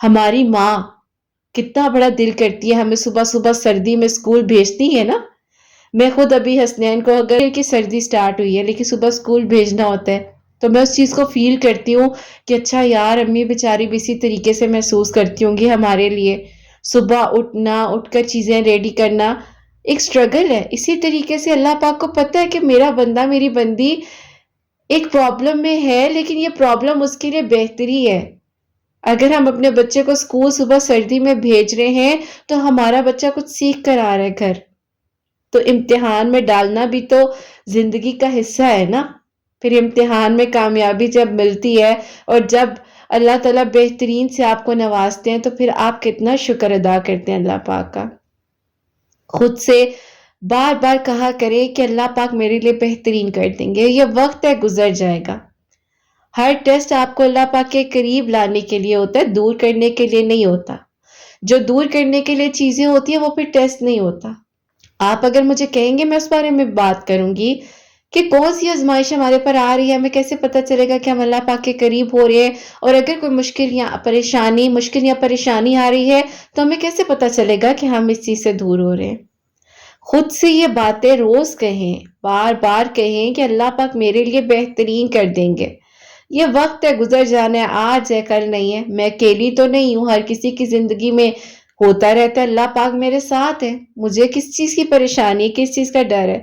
ہماری ماں کتنا بڑا دل کرتی ہے ہمیں صبح صبح سردی میں اسکول بھیجتی ہے نا. میں خود ابھی حسنین کو اگر کہ سردی سٹارٹ ہوئی ہے لیکن صبح اسکول بھیجنا ہوتا ہے تو میں اس چیز کو فیل کرتی ہوں کہ اچھا یار امی بیچاری بھی اسی طریقے سے محسوس کرتی ہوں گی ہمارے لیے. صبح اٹھنا، اٹھ کر چیزیں ریڈی کرنا ایک سٹرگل ہے. اسی طریقے سے اللہ پاک کو پتہ ہے کہ میرا بندہ میری بندی ایک پرابلم میں ہے لیکن یہ پرابلم اس کے لیے بہتری ہے. اگر ہم اپنے بچے کو اسکول صبح سردی میں بھیج رہے ہیں تو ہمارا بچہ کچھ سیکھ کر آ رہا ہے گھر. تو امتحان میں ڈالنا بھی تو زندگی کا حصہ ہے نا. پھر امتحان میں کامیابی جب ملتی ہے اور جب اللہ تعالیٰ بہترین سے آپ کو نوازتے ہیں تو پھر آپ کتنا شکر ادا کرتے ہیں اللہ پاک کا. خود سے بار بار کہا کرے کہ اللہ پاک میرے لیے بہترین کر دیں گے. یہ وقت ہے گزر جائے گا. ہر ٹیسٹ آپ کو اللہ پاک کے قریب لانے کے لیے ہوتا ہے، دور کرنے کے لیے نہیں ہوتا. جو دور کرنے کے لیے چیزیں ہوتی ہیں وہ پھر ٹیسٹ نہیں ہوتا. آپ اگر مجھے کہیں گے میں اس بارے میں بات کروں گی کہ کون سی آزمائش ہمارے پر آ رہی ہے، ہمیں کیسے پتہ چلے گا کہ ہم اللہ پاک کے قریب ہو رہے ہیں. اور اگر کوئی مشکل یا پریشانی آ رہی ہے تو ہمیں کیسے پتہ چلے گا کہ ہم اس چیز سے دور ہو رہے ہیں. خود سے یہ باتیں روز کہیں، بار بار کہیں کہ اللہ پاک میرے لیے بہترین کر دیں گے. یہ وقت ہے گزر جانا ہے، آج ہے کل نہیں ہے. میں اکیلی تو نہیں ہوں، ہر کسی کی زندگی میں ہوتا رہتا ہے. اللہ پاک میرے ساتھ ہے. مجھے کس چیز کی پریشانی، کس چیز کا ڈر ہے؟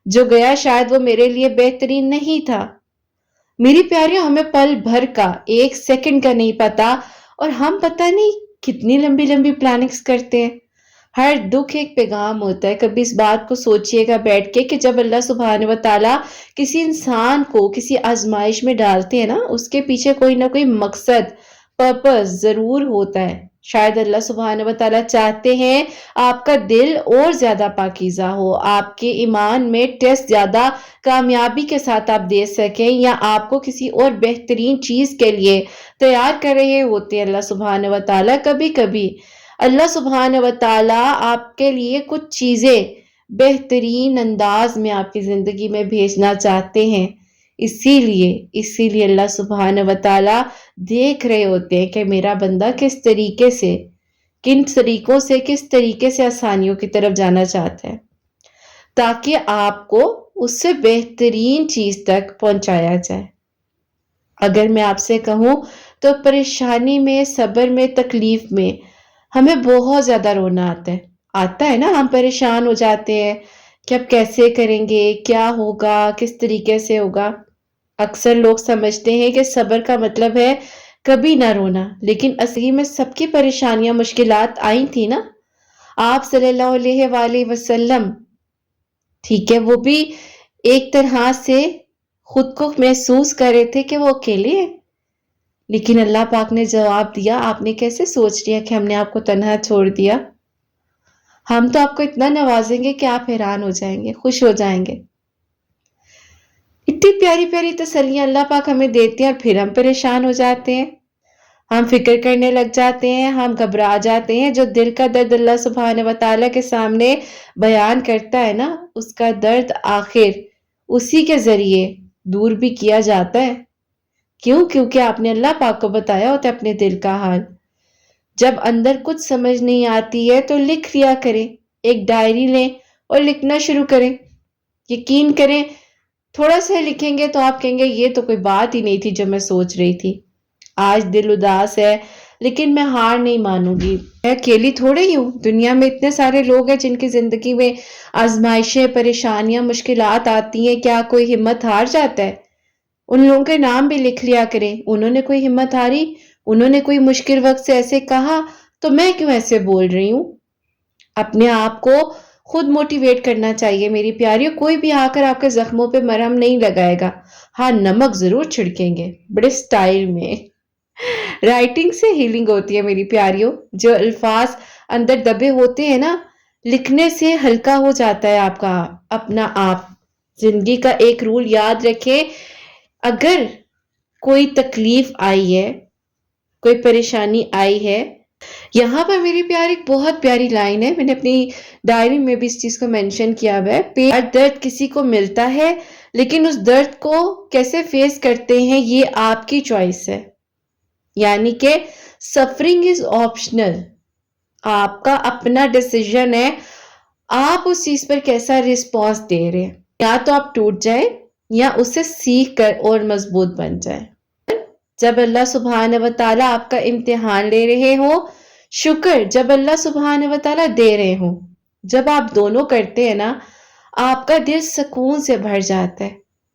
جو گیا شاید وہ میرے لیے بہترین نہیں تھا. میری پیاریوں، ہمیں پل بھر کا، ایک سیکنڈ کا نہیں پتا اور ہم پتہ نہیں کتنی لمبی لمبی پلاننگز کرتے ہیں. ہر دکھ ایک پیغام ہوتا ہے. کبھی اس بات کو سوچئے گا بیٹھ کے کہ جب اللہ سبحانہ و تعالیٰ کسی انسان کو کسی آزمائش میں ڈالتے ہیں نا، اس کے پیچھے کوئی نہ کوئی مقصد، پرپس ضرور ہوتا ہے. شاید اللہ سبحانہ و تعالیٰ چاہتے ہیں آپ کا دل اور زیادہ پاکیزہ ہو، آپ کے ایمان میں ٹیسٹ زیادہ کامیابی کے ساتھ آپ دے سکیں، یا آپ کو کسی اور بہترین چیز کے لیے تیار کر رہے ہوتے ہیں اللہ سبحانہ و تعالیٰ. کبھی کبھی اللہ سبحانہ و تعالیٰ آپ کے لیے کچھ چیزیں بہترین انداز میں آپ کی زندگی میں بھیجنا چاہتے ہیں. اسی لیے اللہ سبحانہ و تعالیٰ دیکھ رہے ہوتے ہیں کہ میرا بندہ کس طریقے سے، کن طریقوں سے، کس طریقے سے آسانیوں کی طرف جانا چاہتا ہے، تاکہ آپ کو اس سے بہترین چیز تک پہنچایا جائے. اگر میں آپ سے کہوں تو پریشانی میں، صبر میں، تکلیف میں ہمیں بہت زیادہ رونا آتا ہے نا. ہم پریشان ہو جاتے ہیں کہ اب کیسے کریں گے، کیا ہوگا، کس طریقے سے ہوگا. اکثر لوگ سمجھتے ہیں کہ صبر کا مطلب ہے کبھی نہ رونا، لیکن اصلی میں سب کی پریشانیاں، مشکلات آئی تھی نا. آپ صلی اللہ علیہ وآلہ وسلم، ٹھیک ہے، وہ بھی ایک طرح سے خود کو محسوس کر رہے تھے کہ وہ اکیلے ہیں، لیکن اللہ پاک نے جواب دیا. آپ نے کیسے سوچ لیا کہ ہم نے آپ کو تنہا چھوڑ دیا؟ ہم تو آپ کو اتنا نوازیں گے کہ آپ حیران ہو جائیں گے، خوش ہو جائیں گے. اتنی پیاری پیاری تسلیاں اللہ پاک ہمیں دیتے ہیں اور پھر ہم پریشان ہو جاتے ہیں، ہم فکر کرنے لگ جاتے ہیں، ہم گھبرا جاتے ہیں. جو دل کا درد اللہ سبحانہ و تعالیٰ کے سامنے بیان کرتا ہے نا، اس کا درد آخر اسی کے ذریعے دور بھی کیا جاتا ہے. کیوں؟ کیونکہ آپ نے اللہ پاک کو بتایا ہوتا ہے اپنے دل کا حال. جب اندر کچھ سمجھ نہیں آتی ہے تو لکھ لیا کریں، ایک ڈائری لیں اور لکھنا شروع کریں. یقین کریں تھوڑا سا لکھیں گے تو آپ کہیں گے یہ تو کوئی بات ہی نہیں تھی جو میں سوچ رہی تھی. آج دل اداس ہے لیکن میں ہار نہیں مانوں گی. میں اکیلی تھوڑے ہی ہوں، دنیا میں اتنے سارے لوگ ہیں جن کی زندگی میں آزمائشیں، پریشانیاں، مشکلات آتی ہیں. کیا کوئی ہمت ہار جاتا ہے؟ ان لوگوں کے نام بھی لکھ لیا کریں. انہوں نے کوئی ہمت ہاری؟ انہوں نے کوئی مشکل وقت سے ایسے کہا تو میں کیوں ایسے بول رہی ہوں؟ اپنے آپ کو خود موٹیویٹ کرنا چاہیے میری پیاریوں. کوئی بھی آ کر آپ کے زخموں پہ مرہم نہیں لگائے گا. ہاں، نمک ضرور چھڑکیں گے، بڑے سٹائل میں. رائٹنگ سے ہیلنگ ہوتی ہے میری پیاریوں. جو الفاظ اندر دبے ہوتے ہیں نا، لکھنے سے ہلکا ہو جاتا ہے آپ کا اپنا آپ. زندگی کا ایک رول یاد رکھیں، اگر کوئی تکلیف آئی ہے، کوئی پریشانی آئی ہے، یہاں پر میری پیاری ایک بہت پیاری لائن ہے، میں نے اپنی ڈائری میں بھی اس چیز کو مینشن کیا ہوا ہے. ہر درد کسی کو ملتا ہے لیکن اس درد کو کیسے فیس کرتے ہیں یہ آپ کی چوائس ہے. یعنی کہ سفرنگ از آپشنل، آپ کا اپنا ڈیسیژن ہے آپ اس چیز پر کیسا رسپانس دے رہے ہیں. یا تو آپ ٹوٹ جائیں یا اسے سیکھ کر اور مضبوط بن جائیں. جب اللہ سبحانہ و تعالیٰ آپ کا امتحان لے رہے ہو، شکر جب اللہ سبحانہ و تعالیٰ دے رہے ہوں. جب آپ دونوں کرتے ہیں نا، آپ کا دل سکون سے بھر جاتا ہے،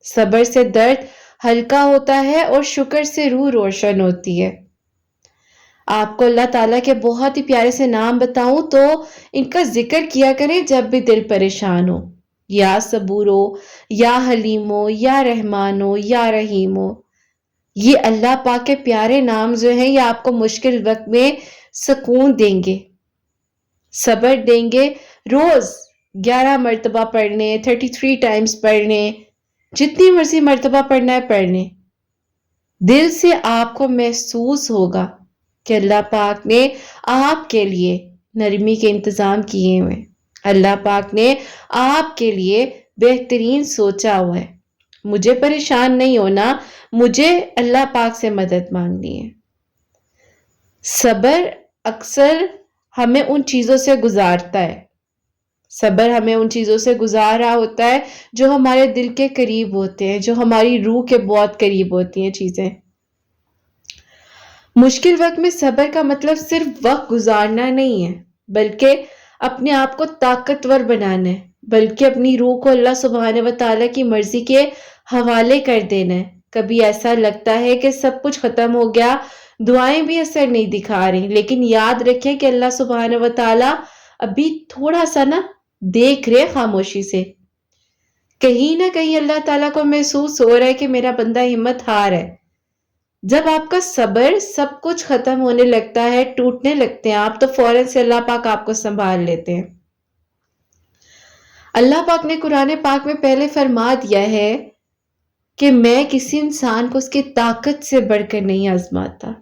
صبر سے درد ہلکا ہوتا ہے اور شکر سے روح روشن ہوتی ہے. آپ کو اللہ تعالیٰ کے بہت ہی پیارے سے نام بتاؤں تو ان کا ذکر کیا کریں جب بھی دل پریشان ہو. یا صبورو، یا حلیمو، یا رحمانو، یا رحیمو. یہ اللہ پاک کے پیارے نام جو ہیں یہ آپ کو مشکل وقت میں سکون دیں گے، صبر دیں گے. روز 11 مرتبہ پڑھنے، 33 ٹائمز پڑھنے، جتنی مرضی مرتبہ پڑھنا ہے پڑھنے. دل سے آپ کو محسوس ہوگا کہ اللہ پاک نے آپ کے لیے نرمی کے انتظام کیے ہوئے، اللہ پاک نے آپ کے لیے بہترین سوچا ہوا ہے. مجھے پریشان نہیں ہونا، مجھے اللہ پاک سے مدد مانگنی ہے. صبر اکثر ہمیں ان چیزوں سے گزارتا ہے، صبر ہمیں ان چیزوں سے گزار رہا ہوتا ہے جو ہمارے دل کے قریب ہوتے ہیں، جو ہماری روح کے بہت قریب ہوتی ہیں چیزیں. مشکل وقت میں صبر کا مطلب صرف وقت گزارنا نہیں ہے، بلکہ اپنے آپ کو طاقتور بنانا ہے، بلکہ اپنی روح کو اللہ سبحانہ و تعالیٰ کی مرضی کے حوالے کر دینا ہے. کبھی ایسا لگتا ہے کہ سب کچھ ختم ہو گیا، دعائیں بھی اثر نہیں دکھا رہی، لیکن یاد رکھیں کہ اللہ سبحانہ و تعالیٰ ابھی تھوڑا سا دیکھ رہے خاموشی سے. کہیں نہ کہیں اللہ تعالیٰ کو محسوس ہو رہا ہے کہ میرا بندہ ہمت ہار ہے. جب آپ کا صبر سب کچھ ختم ہونے لگتا ہے، ٹوٹنے لگتے ہیں آپ، تو فوراً سے اللہ پاک آپ کو سنبھال لیتے ہیں. اللہ پاک نے قرآن پاک میں پہلے فرما دیا ہے کہ میں کسی انسان کو اس کی طاقت سے بڑھ کر نہیں آزماتا.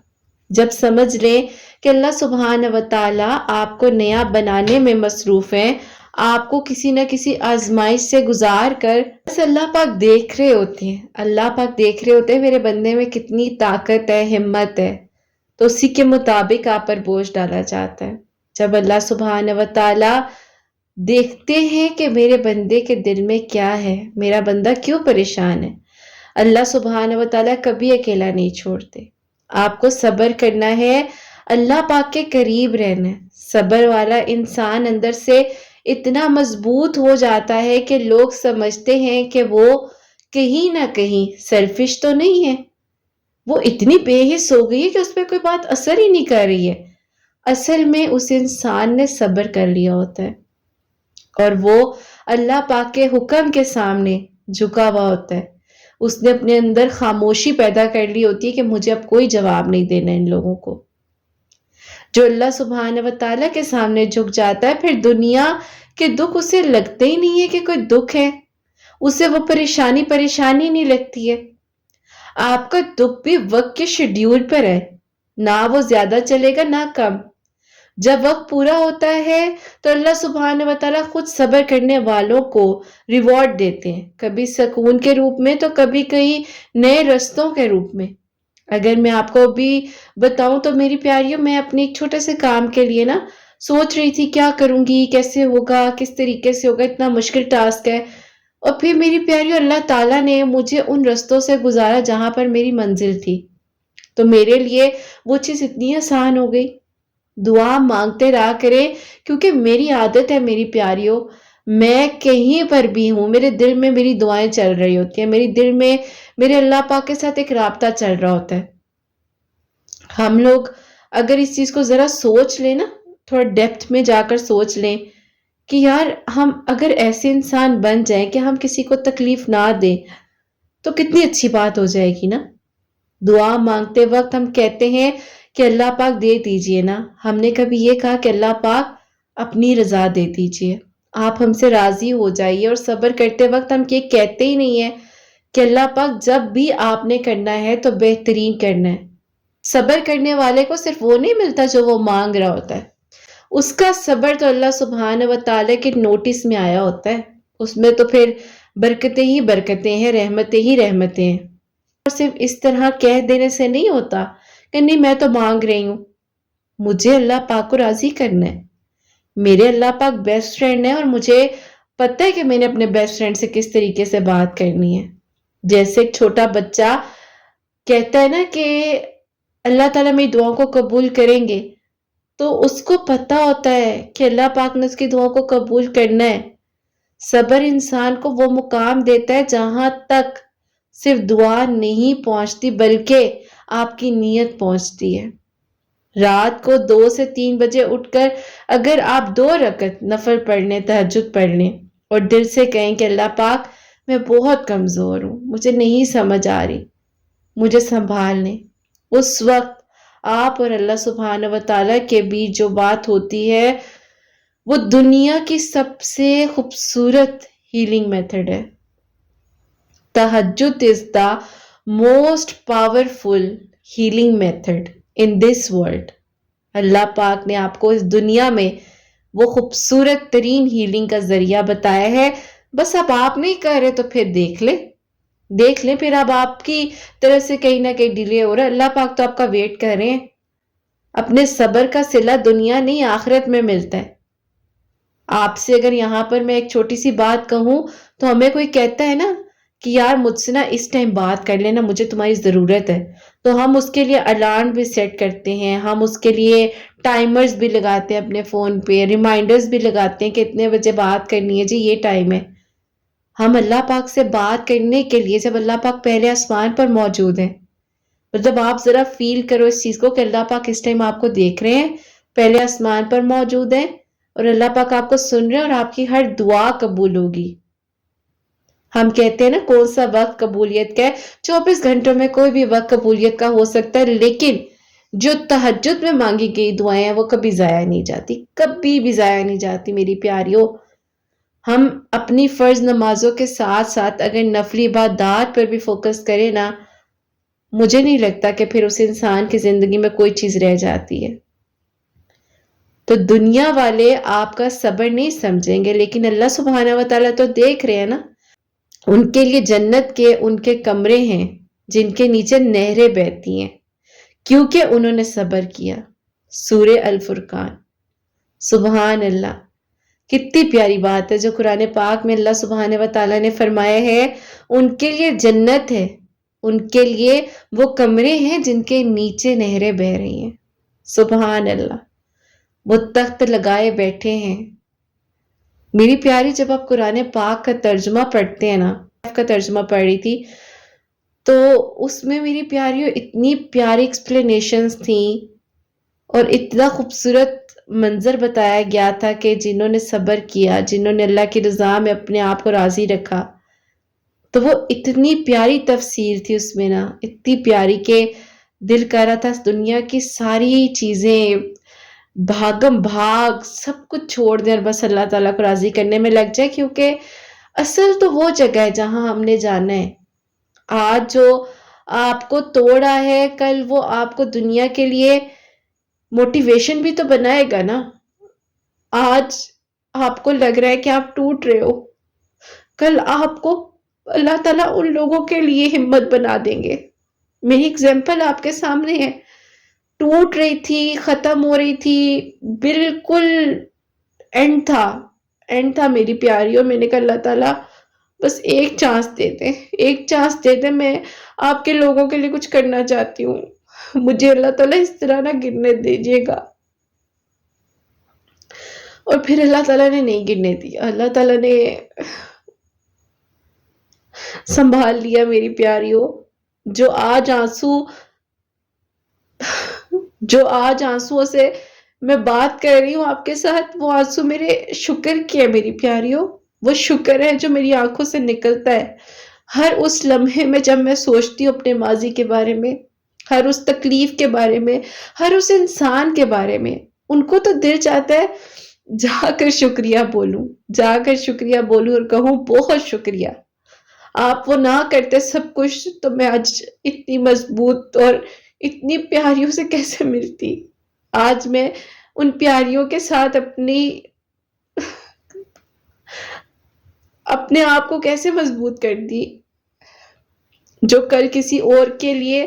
جب سمجھ لیں کہ اللہ سبحانہ و تعالیٰ آپ کو نیا بنانے میں مصروف ہیں، آپ کو کسی نہ کسی آزمائش سے گزار کر، بس اللہ پاک دیکھ رہے ہوتے ہیں، اللہ پاک دیکھ رہے ہوتے ہیں میرے بندے میں کتنی طاقت ہے، ہمت ہے، تو اسی کے مطابق آپ پر بوجھ ڈالا جاتا ہے. جب اللہ سبحانہ و تعالیٰ دیکھتے ہیں کہ میرے بندے کے دل میں کیا ہے، میرا بندہ کیوں پریشان ہے، اللہ سبحانہ و تعالیٰ کبھی اکیلا نہیں چھوڑتے. آپ کو صبر کرنا ہے، اللہ پاک کے قریب رہنا ہے. صبر والا انسان اندر سے اتنا مضبوط ہو جاتا ہے کہ لوگ سمجھتے ہیں کہ وہ کہیں نہ کہیں سیلفش تو نہیں ہے، وہ اتنی بے حس ہو گئی ہے کہ اس پہ کوئی بات اثر ہی نہیں کر رہی ہے. اصل میں اس انسان نے صبر کر لیا ہوتا ہے اور وہ اللہ پاک کے حکم کے سامنے جھکا ہوا ہوتا ہے. اس نے اپنے اندر خاموشی پیدا کر لی ہوتی ہے کہ مجھے اب کوئی جواب نہیں دینا ان لوگوں کو. جو اللہ سبحانہ و تعالیٰ کے سامنے جھک جاتا ہے، پھر دنیا کے دکھ اسے لگتے ہی نہیں ہے کہ کوئی دکھ ہے، اسے وہ پریشانی نہیں لگتی ہے. آپ کا دکھ بھی وقت کے شیڈیول پر ہے، نہ وہ زیادہ چلے گا نہ کم. جب وقت پورا ہوتا ہے تو اللہ سبحانہ و تعالیٰ خود صبر کرنے والوں کو ریوارڈ دیتے ہیں، کبھی سکون کے روپ میں تو کبھی کئی نئے رستوں کے روپ میں. اگر میں آپ کو بھی بتاؤں تو میری پیاریوں، میں اپنے ایک چھوٹے سے کام کے لیے سوچ رہی تھی کیا کروں گی، کیسے ہوگا، کس طریقے سے ہوگا، اتنا مشکل ٹاسک ہے. اور پھر میری پیاریوں اللہ تعالیٰ نے مجھے ان رستوں سے گزارا جہاں پر میری منزل تھی، تو میرے لیے وہ چیز اتنی آسان ہو گئی. دعا مانگتے رہا کرے، کیونکہ میری عادت ہے میری پیاریوں، میں کہیں پر بھی ہوں میرے دل میں میری دعائیں چل رہی ہوتی ہیں، میری دل میں میرے اللہ پاک کے ساتھ ایک رابطہ چل رہا ہوتا ہے. ہم لوگ اگر اس چیز کو ذرا سوچ لیں تھوڑا ڈیپتھ میں جا کر سوچ لیں کہ یار ہم اگر ایسے انسان بن جائیں کہ ہم کسی کو تکلیف نہ دیں تو کتنی اچھی بات ہو جائے گی دعا مانگتے وقت ہم کہتے ہیں کہ اللہ پاک دے دیجئے ہم نے کبھی یہ کہا کہ اللہ پاک اپنی رضا دے دیجئے، آپ ہم سے راضی ہو جائیے. اور صبر کرتے وقت ہم یہ کہتے ہی نہیں ہیں کہ اللہ پاک جب بھی آپ نے کرنا ہے تو بہترین کرنا ہے. صبر کرنے والے کو صرف وہ نہیں ملتا جو وہ مانگ رہا ہوتا ہے، اس کا صبر تو اللہ سبحانہ و تعالیٰ کے نوٹس میں آیا ہوتا ہے، اس میں تو پھر برکتیں ہی برکتیں ہیں، رحمتیں ہی رحمتیں ہیں. اور صرف اس طرح کہہ دینے سے نہیں ہوتا کہ نہیں میں تو مانگ رہی ہوں. مجھے اللہ پاک کو راضی کرنا ہے. میرے اللہ پاک بیسٹ فرینڈ ہے اور مجھے پتہ ہے کہ میں نے اپنے بیسٹ فرینڈ سے کس طریقے سے بات کرنی ہے. جیسے ایک چھوٹا بچہ کہتا ہے نا کہ اللہ تعالیٰ میری دعاؤں کو قبول کریں گے، تو اس کو پتہ ہوتا ہے کہ اللہ پاک نے اس کی دعاؤں کو قبول کرنا ہے. صبر انسان کو وہ مقام دیتا ہے جہاں تک صرف دعا نہیں پہنچتی بلکہ آپ کی نیت پہنچتی ہے. رات کو 2 سے 3 بجے اٹھ کر اگر آپ 2 رکعت نفل پڑھ لیں، تہجد پڑھ لیں اور دل سے کہیں کہ اللہ پاک میں بہت کمزور ہوں، مجھے نہیں سمجھ آ رہی، مجھے سنبھال لیں، اس وقت آپ اور اللہ سبحانہ و تعالیٰ کے بیچ جو بات ہوتی ہے وہ دنیا کی سب سے خوبصورت ہیلنگ میتھڈ ہے. تہجد is the most powerful healing method in this world. اللہ پاک نے آپ کو اس دنیا میں وہ خوبصورت ترین ہیلنگ کا ذریعہ بتایا ہے. بس اب آپ نہیں کر رہے تو پھر دیکھ لیں پھر اب آپ کی طرف سے کہیں نہ کہیں ڈیلے ہو رہا ہے. اللہ پاک تو آپ کا ویٹ کر رہے ہیں. اپنے صبر کا صلہ دنیا نہیں آخرت میں ملتا ہے. آپ سے اگر یہاں پر میں ایک چھوٹی سی بات کہوں تو ہمیں کوئی کہتا ہے نا کہ یار مجھ سے نا اس ٹائم بات کر لینا، مجھے تمہاری ضرورت ہے، تو ہم اس کے لیے الارم بھی سیٹ کرتے ہیں، ہم اس کے لیے ٹائمرز بھی لگاتے ہیں اپنے فون پہ، ریمائنڈرز بھی لگاتے ہیں کہ اتنے بجے بات کرنی ہے جی، یہ ٹائم ہے. ہم اللہ پاک سے بات کرنے کے لیے جب اللہ پاک پہلے آسمان پر موجود ہیں، مطلب آپ ذرا فیل کرو اس چیز کو کہ اللہ پاک اس ٹائم آپ کو دیکھ رہے ہیں، پہلے آسمان پر موجود ہیں اور اللہ پاک آپ کو سن رہے ہیں اور آپ کی ہر دعا قبول ہوگی. ہم کہتے ہیں نا کون سا وقت قبولیت کا ہے؟ 24 گھنٹوں میں کوئی بھی وقت قبولیت کا ہو سکتا ہے، لیکن جو تہجد میں مانگی گئی دعائیں ہیں وہ کبھی ضائع نہیں جاتی، کبھی بھی ضائع نہیں جاتی میری پیاریوں. ہم اپنی فرض نمازوں کے ساتھ ساتھ اگر نفلی عبادات پر بھی فوکس کریں نا، مجھے نہیں لگتا کہ پھر اس انسان کی زندگی میں کوئی چیز رہ جاتی ہے. تو دنیا والے آپ کا صبر نہیں سمجھیں گے، لیکن اللہ سبحانہ و تعالیٰ تو دیکھ رہے ہیں نا. ان کے لیے جنت کے ان کے کمرے ہیں جن کے نیچے نہریں بہتی ہیں کیونکہ انہوں نے صبر کیا. سورہ الفرقان. سبحان اللہ، کتنی پیاری بات ہے جو قرآن پاک میں اللہ سبحانہ و تعالیٰ نے فرمایا ہے. ان کے لیے جنت ہے، ان کے لیے وہ کمرے ہیں جن کے نیچے نہریں بہ رہی ہیں. سبحان اللہ، وہ تخت لگائے بیٹھے ہیں. میری پیاری جب آپ قرآن پاک کا ترجمہ پڑھتے ہیں نا، کا ترجمہ پڑھ رہی تھی تو اس میں میری پیاریوں اتنی پیاری ایکسپلینیشنز تھیں اور اتنا خوبصورت منظر بتایا گیا تھا کہ جنہوں نے صبر کیا، جنہوں نے اللہ کی رضا میں اپنے آپ کو راضی رکھا، تو وہ اتنی پیاری تفسیر تھی اس میں نا، اتنی پیاری کہ دل کر رہا تھا دنیا کی ساری چیزیں بھاگم بھاگ سب کچھ چھوڑ دیں اور بس اللہ تعالیٰ کو راضی کرنے میں لگ جائے، کیونکہ اصل تو وہ جگہ ہے جہاں ہم نے جانا ہے. آج جو آپ کو توڑا ہے کل وہ آپ کو دنیا کے لیے موٹیویشن بھی تو بنائے گا نا. آج آپ کو لگ رہا ہے کہ آپ ٹوٹ رہے ہو، کل آپ کو اللہ تعالیٰ ان لوگوں کے لیے ہمت بنا دیں گے. میری اگزامپل آپ کے سامنے ہے، ٹوٹ رہی تھی، ختم ہو رہی تھی، بالکل اینڈ تھا میری پیاریوں. میں نے کہا اللہ تعالیٰ بس ایک چانس دے دے، میں آپ کے لوگوں کے لیے کچھ کرنا چاہتی ہوں، مجھے اللہ تعالیٰ اس طرح نہ گرنے دیجیے گا. اور پھر اللہ تعالیٰ نے نہیں گرنے دیا، اللہ تعالیٰ نے سنبھال لیا میری پیاریوں. جو آج آنسو سے میں بات کر رہی ہوں آپ کے ساتھ، وہ آنسو میرے شکر کی ہے میری پیاریوں. وہ شکر ہے جو میری آنکھوں سے نکلتا ہے ہر اس لمحے میں جب میں سوچتی ہوں اپنے ماضی کے بارے میں، ہر اس تکلیف کے بارے میں، ہر اس انسان کے بارے میں. ان کو تو دل چاہتا ہے جا کر شکریہ بولوں اور کہوں بہت شکریہ. آپ وہ نہ کرتے سب کچھ تو میں آج اتنی مضبوط اور اتنی پیاریوں سے کیسے ملتی. آج میں ان پیاریوں کے ساتھ اپنے آپ کو کیسے مضبوط کر دی جو کل کسی اور کے لیے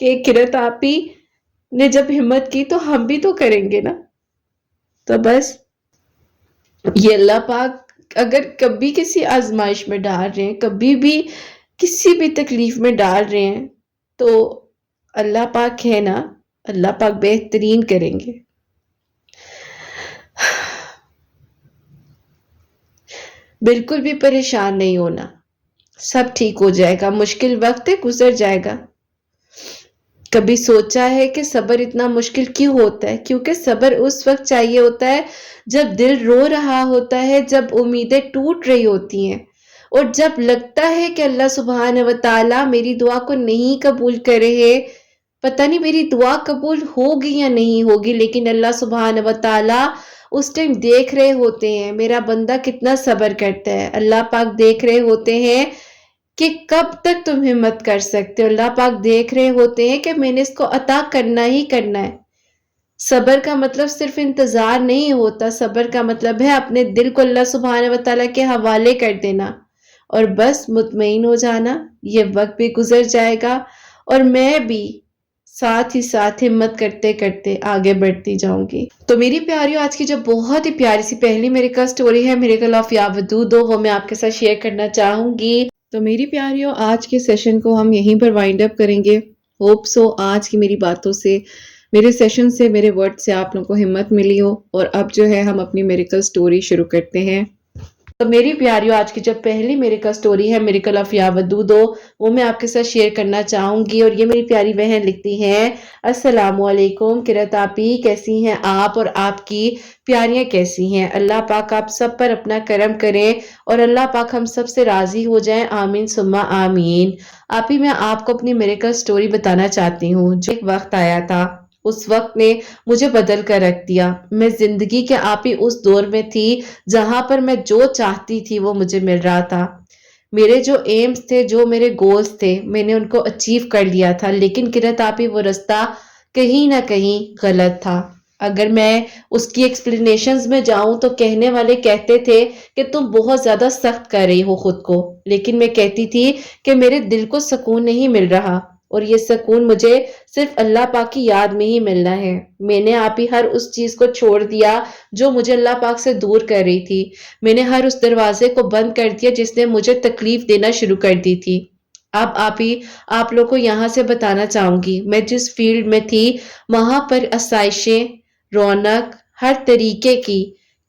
کہ کرت آپی نے جب ہمت کی تو ہم بھی تو کریں گے نا. تو بس یہ اللہ پاک اگر کبھی کسی آزمائش میں ڈال رہے ہیں، کبھی بھی کسی بھی تکلیف میں ڈال رہے ہیں، تو اللہ پاک ہے نا، اللہ پاک بہترین کریں گے. بالکل بھی پریشان نہیں ہونا، سب ٹھیک ہو جائے گا. مشکل وقت ہے، گزر جائے گا. کبھی سوچا ہے کہ صبر اتنا مشکل کیوں ہوتا ہے؟ کیونکہ صبر اس وقت چاہیے ہوتا ہے جب دل رو رہا ہوتا ہے، جب امیدیں ٹوٹ رہی ہوتی ہیں، اور جب لگتا ہے کہ اللہ سبحانہ و تعالیٰ میری دعا کو نہیں قبول کر رہے. پتہ نہیں میری دعا قبول ہوگی یا نہیں ہوگی، لیکن اللہ سبحانہ و تعالیٰ اس ٹائم دیکھ رہے ہوتے ہیں میرا بندہ کتنا صبر کرتا ہے. اللہ پاک دیکھ رہے ہوتے ہیں کہ کب تک تم ہمت کر سکتے ہو. اللہ پاک دیکھ رہے ہوتے ہیں کہ میں نے اس کو عطا کرنا ہی کرنا ہے. صبر کا مطلب صرف انتظار نہیں ہوتا، صبر کا مطلب ہے اپنے دل کو اللہ سبحانہ و تعالیٰ کے حوالے کر دینا اور بس مطمئن ہو جانا. یہ وقت بھی گزر جائے گا اور میں بھی ساتھ ہی ساتھ ہمت کرتے کرتے آگے بڑھتی جاؤں گی. تو میری پیاریوں، آج کی جو بہت ہی پیاری سی پہلی میریکل سٹوری ہے، میریکل آف یا ودودو، وہ میں آپ کے ساتھ شیئر کرنا چاہوں گی. تو میری پیاریوں، آج کے سیشن کو ہم یہیں پر وائنڈ اپ کریں گے. ہوپ سو آج کی میری باتوں سے، میرے سیشن سے، میرے ورڈ سے آپ لوگوں کو ہمت ملی ہو. اور اب جو ہے ہم اپنی میریکل سٹوری شروع کرتے ہیں. تو میری پیاریوں، آج کی جو پہلی میریکل سٹوری ہے، میریکل آف یا ودودو، وہ میں آپ کے ساتھ شیئر کرنا چاہوں گی. اور یہ میری پیاری بہن لکھتی ہیں، السلام علیکم کرت آپی، کیسی ہیں آپ اور آپ کی پیاریاں کیسی ہیں؟ اللہ پاک آپ سب پر اپنا کرم کریں اور اللہ پاک ہم سب سے راضی ہو جائیں. آمین ثم آمین. آپی، میں آپ کو اپنی میریکل سٹوری بتانا چاہتی ہوں. جو ایک وقت آیا تھا، اس وقت نے مجھے بدل کر رکھ دیا. میں زندگی کے آپی اس دور میں تھی جہاں پر میں جو چاہتی تھی وہ مجھے مل رہا تھا. میرے جو ایمز تھے، جو میرے گولز تھے، میں نے ان کو اچیو کر لیا تھا. لیکن کرت آپی وہ رستہ کہیں نہ کہیں غلط تھا. اگر میں اس کی ایکسپلینیشنز میں جاؤں تو کہنے والے کہتے تھے کہ تم بہت زیادہ سخت کر رہی ہو خود کو. لیکن میں کہتی تھی کہ میرے دل کو سکون نہیں مل رہا، اور یہ سکون مجھے صرف اللہ پاک کی یاد میں ہی ملنا ہے. میں نے آپ ہی ہر اس چیز کو چھوڑ دیا جو مجھے اللہ پاک سے دور کر رہی تھی. میں نے ہر اس دروازے کو بند کر دیا جس نے مجھے تکلیف دینا شروع کر دی تھی. اب آپ لوگ کو یہاں سے بتانا چاہوں گی، میں جس فیلڈ میں تھی وہاں پر آسائشیں، رونق، ہر طریقے کی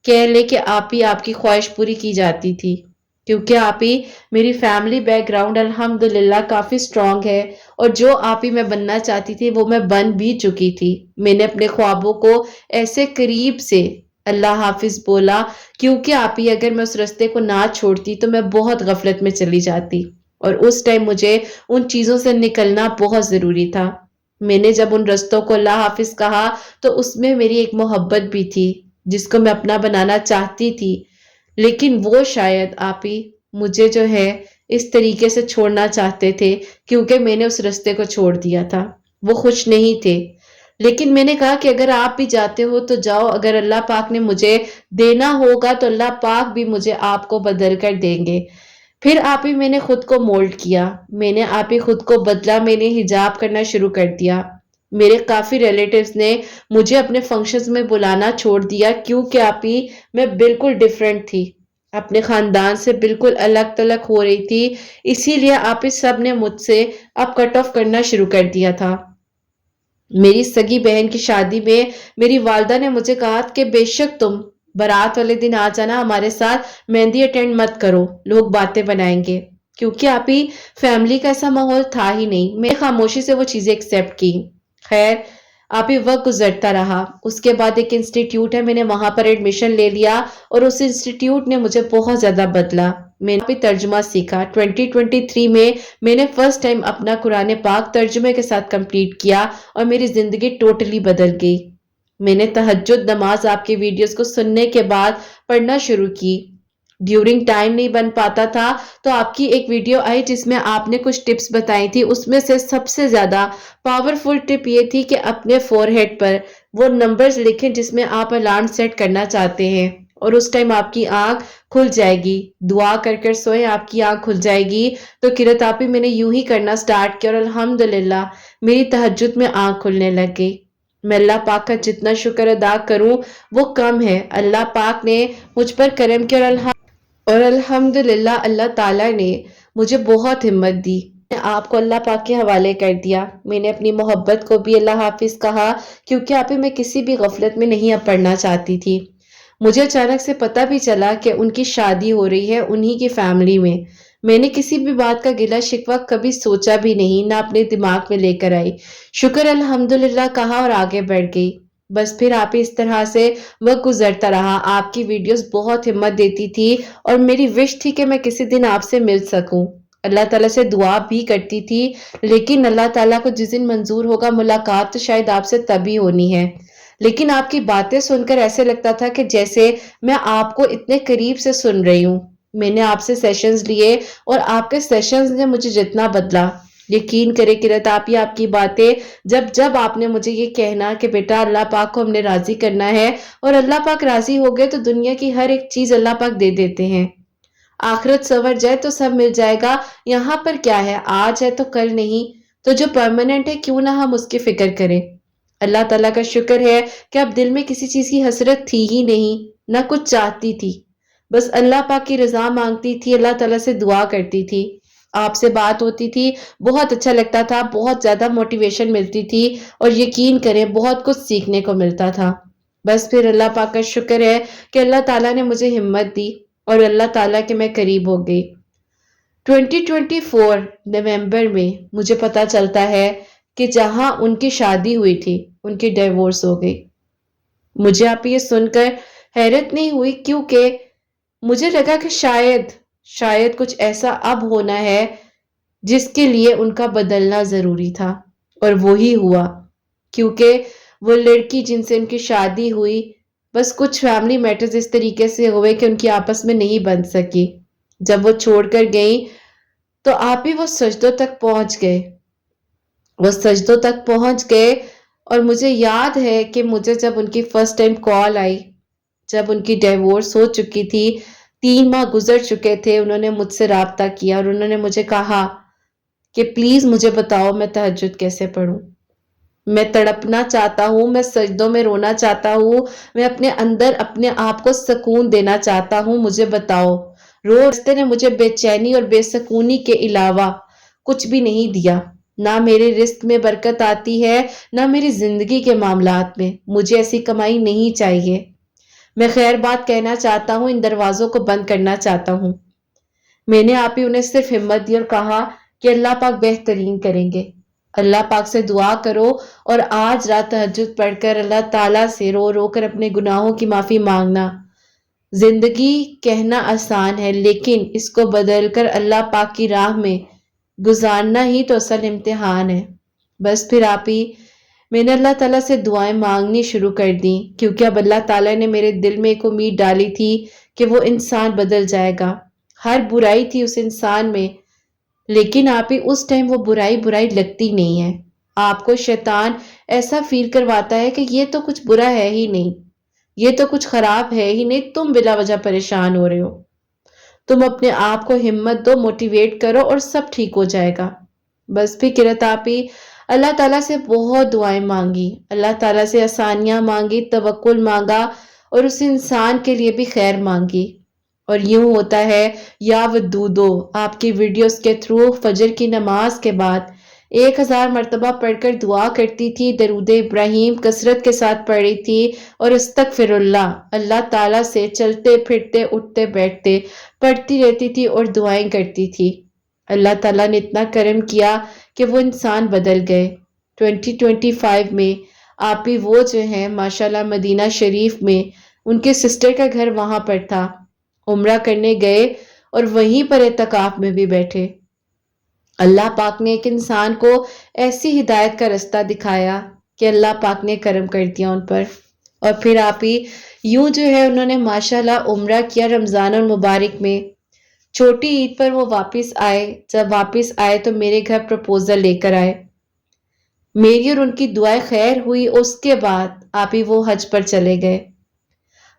کہہ لے کہ آپ کی خواہش پوری کی جاتی تھی. کیونکہ آپ میری فیملی بیک گراؤنڈ الحمدللہ کافی سٹرونگ ہے، اور جو آپ میں بننا چاہتی تھی وہ میں بن بھی چکی تھی. میں نے اپنے خوابوں کو ایسے قریب سے اللہ حافظ بولا، کیونکہ آپ اگر میں اس رستے کو نہ چھوڑتی تو میں بہت غفلت میں چلی جاتی، اور اس ٹائم مجھے ان چیزوں سے نکلنا بہت ضروری تھا. میں نے جب ان رستوں کو اللہ حافظ کہا تو اس میں میری ایک محبت بھی تھی جس کو میں اپنا بنانا چاہتی تھی. لیکن وہ شاید آپ مجھے جو ہے اس طریقے سے چھوڑنا چاہتے تھے کیونکہ میں نے اس رستے کو چھوڑ دیا تھا. وہ خوش نہیں تھے. لیکن میں نے کہا کہ اگر آپ بھی جاتے ہو تو جاؤ، اگر اللہ پاک نے مجھے دینا ہوگا تو اللہ پاک بھی مجھے آپ کو بدل کر دیں گے. پھر آپ ہی میں نے خود کو مولڈ کیا، میں نے آپ ہی خود کو بدلا. میں نے حجاب کرنا شروع کر دیا. میرے کافی ریلیٹیوز نے مجھے اپنے فنکشنز میں بلانا چھوڑ دیا کیونکہ آپ ہی میں بالکل ڈیفرنٹ تھی، اپنے خاندان سے بالکل الگ تلگ ہو رہی تھی. اسی لیے آپ سب نے مجھ سے اب کٹ آف کرنا شروع کر دیا تھا. میری سگی بہن کی شادی میں میری والدہ نے مجھے کہا کہ بے شک تم بارات والے دن آ جانا ہمارے ساتھ، مہندی اٹینڈ مت کرو، لوگ باتیں بنائیں گے. کیونکہ آپ ہی فیملی کا ایسا ماحول تھا ہی نہیں. میں خاموشی سے وہ چیزیں ایکسیپٹ کی. خیر، آپ ہی وقت گزرتا رہا. اس کے بعد ایک انسٹیٹیوٹ ہے، میں نے وہاں پر ایڈمیشن لے لیا اور اس انسٹیٹیوٹ نے مجھے بہت زیادہ بدلا. میں نے ترجمہ سیکھا. 2023 میں نے فرسٹ ٹائم اپنا قرآن پاک ترجمے کے ساتھ کمپلیٹ کیا اور میری زندگی ٹوٹلی بدل گئی. میں نے تہجد نماز آپ کے ویڈیوز کو سننے کے بعد پڑھنا شروع کی. ڈیورنگ ٹائم نہیں بن پاتا تھا تو آپ کی ایک ویڈیو آئی جس میں آپ نے کچھ ٹپس بتائی تھی. اس میں سے سب سے زیادہ پاورفل ٹپ یہ تھی کہ اپنے فور ہیڈ پر وہ نمبرز لکھیں جس میں آپ الارم سیٹ کرنا چاہتے ہیں اور اس ٹائم آپ کی آنکھ کھل جائے گی. دعا کر کر سوئیں، آپ کی آنکھ کھل جائے گی. تو قرۃ آپی میں نے یوں ہی کرنا سٹارٹ کیا اور الحمدللہ میری تہجد میں آنکھ کھلنے لگ گئی. میں اللہ پاک کا جتنا شکر ادا کروں وہ کم ہے. اللہ پاک نے مجھ پر کرم کیا اور الحمدللہ اللہ تعالیٰ نے مجھے بہت ہمت دی. میں آپ کو اللہ پاک کے حوالے کر دیا. میں نے اپنی محبت کو بھی اللہ حافظ کہا کیونکہ آپ میں کسی بھی غفلت میں نہیں اب پڑنا چاہتی تھی. مجھے اچانک سے پتہ بھی چلا کہ ان کی شادی ہو رہی ہے انہی کی فیملی میں. میں نے کسی بھی بات کا گلہ شکوہ کبھی سوچا بھی نہیں، نہ اپنے دماغ میں لے کر آئی. شکر الحمدللہ کہا اور آگے بڑھ گئی. بس پھر آپ اس طرح سے وقت گزرتا رہا. آپ کی ویڈیوز بہت ہمت دیتی تھی اور میری وش تھی کہ میں کسی دن آپ سے مل سکوں. اللہ تعالیٰ سے دعا بھی کرتی تھی، لیکن اللہ تعالیٰ کو جس دن منظور ہوگا ملاقات تو شاید آپ سے تبھی ہونی ہے. لیکن آپ کی باتیں سن کر ایسے لگتا تھا کہ جیسے میں آپ کو اتنے قریب سے سن رہی ہوں. میں نے آپ سے سیشنز لیے اور آپ کے سیشنز نے مجھے جتنا بدلا. یقین کرے قرۃ آپی، آپ کی باتیں جب آپ نے مجھے یہ کہنا کہ بیٹا اللہ پاک کو ہم نے راضی کرنا ہے اور اللہ پاک راضی ہو گئے تو دنیا کی ہر ایک چیز اللہ پاک دے دیتے ہیں. آخرت سنور جائے تو سب مل جائے گا. یہاں پر کیا ہے، آج ہے تو کل نہیں. تو جو پرماننٹ ہے کیوں نہ ہم اس کی فکر کریں. اللہ تعالیٰ کا شکر ہے کہ اب دل میں کسی چیز کی حسرت تھی ہی نہیں، نہ کچھ چاہتی تھی. بس اللہ پاک کی رضا مانگتی تھی، اللہ تعالیٰ سے دعا کرتی تھی. آپ سے بات ہوتی تھی، بہت اچھا لگتا تھا، بہت زیادہ موٹیویشن ملتی تھی اور یقین کریں بہت کچھ سیکھنے کو ملتا تھا. بس پھر اللہ پاک کا شکر ہے کہ اللہ تعالیٰ نے مجھے ہمت دی اور اللہ تعالیٰ کے میں قریب ہو گئی. 2024 نومبر میں مجھے پتا چلتا ہے کہ جہاں ان کی شادی ہوئی تھی ان کی ڈیورس ہو گئی. مجھے آپ یہ سن کر حیرت نہیں ہوئی، کیونکہ مجھے لگا کہ شاید کچھ ایسا اب ہونا ہے جس کے لیے ان کا بدلنا ضروری تھا. اور وہی ہوا، کیونکہ وہ لڑکی جن سے ان کی شادی ہوئی، بس کچھ فیملی میٹرز اس طریقے سے ہوئے کہ ان کی آپس میں نہیں بن سکی. جب وہ چھوڑ کر گئی تو آپ ہی وہ سجدوں تک پہنچ گئے. اور مجھے یاد ہے کہ مجھے جب ان کی فرسٹ ٹائم کال آئی، جب ان کی ڈیورس ہو چکی تھی، 3 ماہ گزر چکے تھے، انہوں نے مجھ سے رابطہ کیا اور انہوں نے مجھے کہا کہ پلیز مجھے بتاؤ میں تہجد کیسے پڑھوں. میں تڑپنا چاہتا ہوں، میں سجدوں میں رونا چاہتا ہوں، میں اپنے اندر اپنے آپ کو سکون دینا چاہتا ہوں، مجھے بتاؤ. راستے نے مجھے بے چینی اور بے سکونی کے علاوہ کچھ بھی نہیں دیا. نہ میرے رزق میں برکت آتی ہے، نہ میری زندگی کے معاملات میں. مجھے ایسی کمائی نہیں چاہیے. میں خیر بات کہنا چاہتا ہوں، ان دروازوں کو بند کرنا چاہتا ہوں. میں نے آپ ہی انہیں صرف ہمت دی اور کہا کہ اللہ پاک بہترین کریں گے. اللہ پاک سے دعا کرو اور آج رات تہجد پڑھ کر اللہ تعالیٰ سے رو رو کر اپنے گناہوں کی معافی مانگنا. زندگی کہنا آسان ہے، لیکن اس کو بدل کر اللہ پاک کی راہ میں گزارنا ہی تو اصل امتحان ہے. بس پھر آپ ہی میں نے اللہ تعالیٰ سے دعائیں مانگنی شروع کر دی، کیونکہ اب اللہ تعالیٰ نے میرے دل میں ایک امید ڈالی تھی کہ وہ انسان بدل جائے گا. ہر برائی تھی اس انسان میں، لیکن آپ ہی اس ٹائم وہ برائی لگتی نہیں ہے. آپ کو شیطان ایسا فیل کرواتا ہے کہ یہ تو کچھ برا ہے ہی نہیں، یہ تو کچھ خراب ہے ہی نہیں، تم بلا وجہ پریشان ہو رہے ہو. تم اپنے آپ کو ہمت دو، موٹیویٹ کرو اور سب ٹھیک ہو جائے گا. بس پھر قرۃ آپی اللہ تعالیٰ سے بہت دعائیں مانگی، اللہ تعالیٰ سے آسانیاں مانگی، توکل مانگا اور اس انسان کے لیے بھی خیر مانگی. اور یوں ہوتا ہے یا ودودو آپ کی ویڈیوز کے تھرو فجر کی نماز کے بعد 1000 مرتبہ پڑھ کر دعا کرتی تھی، درود ابراہیم کثرت کے ساتھ پڑھی تھی اور استغفر اللہ تعالیٰ سے چلتے پھرتے اٹھتے بیٹھتے پڑھتی رہتی تھی اور دعائیں کرتی تھی. اللہ تعالیٰ نے اتنا کرم کیا کہ وہ انسان بدل گئے. 2025 میں آپ ہی وہ جو ہیں ماشاءاللہ مدینہ شریف میں ان کے سسٹر کا گھر وہاں پر تھا، عمرہ کرنے گئے اور وہیں پر اعتکاف میں بھی بیٹھے. اللہ پاک نے ایک انسان کو ایسی ہدایت کا رستہ دکھایا کہ اللہ پاک نے کرم کر دیا ان پر. اور پھر آپ ہی یوں جو ہے انہوں نے ماشاءاللہ عمرہ کیا رمضان المبارک میں. چھوٹی عید پر وہ واپس آئے. جب واپس آئے تو میرے گھر پرپوزل لے کر آئے. میری اور ان کی دعائیں خیر ہوئی. اس کے بعد آپ ہی وہ حج پر چلے گئے.